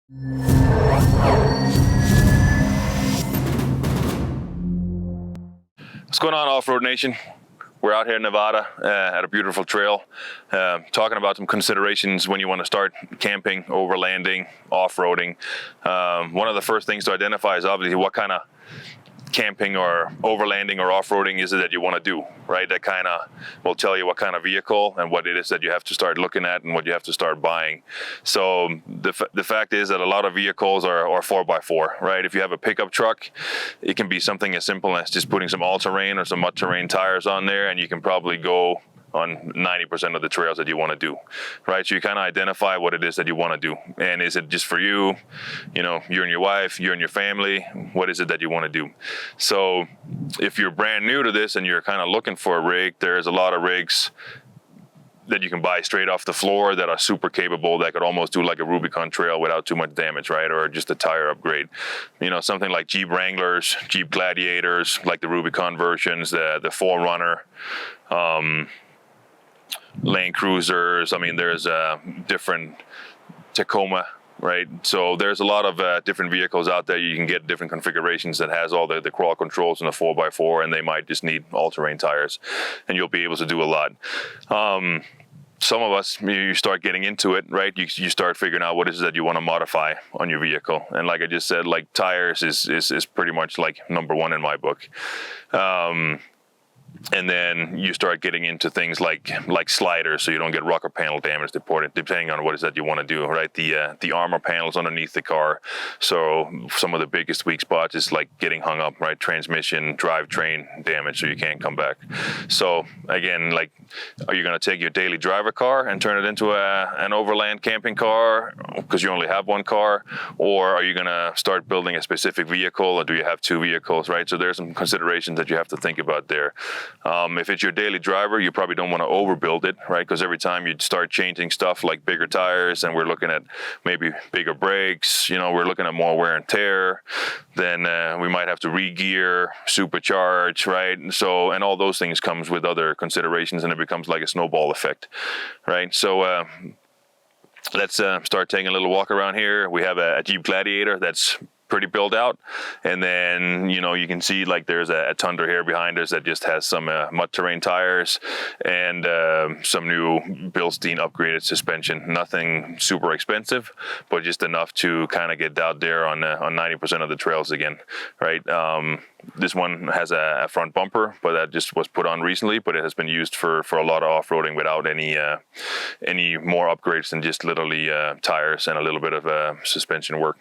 What's going on, Off-Road Nation? We're out here in Nevada at a beautiful trail, talking about some considerations when you want to start camping, overlanding, off-roading. One of the first things to identify is obviously what kind of camping or overlanding or off-roading is it that you want to do, right? That kind of will tell you what kind of vehicle and what it is that you have to start looking at and what you have to start buying. So the fact is that a lot of vehicles are 4x4, right? If you have a pickup truck, it can be something as simple as just putting some all-terrain or some mud-terrain tires on there, and you can probably go on 90% of the trails that you want to do, right? So you kind of identify what it is that you want to do. And is it just for you, you and your wife, you and your family? What is it that you want to do? So if you're brand new to this and you're kind of looking for a rig, there's a lot of rigs that you can buy straight off the floor that are super capable, that could almost do like a Rubicon trail without too much damage, right? Or just a tire upgrade. Something like Jeep Wranglers, Jeep Gladiators, like the Rubicon versions, the 4Runner, Land Cruisers. I mean, there's different Tacoma, right? So there's a lot of different vehicles out there. You can get different configurations that has all the crawl controls in a 4x4, and they might just need all-terrain tires, and you'll be able to do a lot. Some of us, you start getting into it, right? You start figuring out what it is that you want to modify on your vehicle. And like I just said, like tires is pretty much like number one in my book. And then you start getting into things like sliders, so you don't get rocker panel damage, depending on what it is that you want to do, right? The armor panels underneath the car. So some of the biggest weak spots is like getting hung up, right? Transmission, drivetrain damage, so you can't come back. So again, like, are you going to take your daily driver car and turn it into an overland camping car because you only have one car? Or are you going to start building a specific vehicle, or do you have two vehicles, right? So there's some considerations that you have to think about there. If it's your daily driver, you probably don't want to overbuild it, right? Because every time you start changing stuff like bigger tires, and we're looking at maybe bigger brakes, we're looking at more wear and tear, then we might have to re-gear, supercharge, right? So, and all those things comes with other considerations, and it becomes like a snowball effect, right? So let's start taking a little walk around here. We have a Jeep Gladiator that's pretty built out, and then you can see like there's a Tundra here behind us that just has some mud terrain tires and some new Bilstein upgraded suspension. Nothing super expensive, but just enough to kind of get out there on 90% of the trails again, right? This one has a front bumper, but that just was put on recently, but it has been used for a lot of off-roading without any more upgrades than just literally tires and a little bit of suspension work.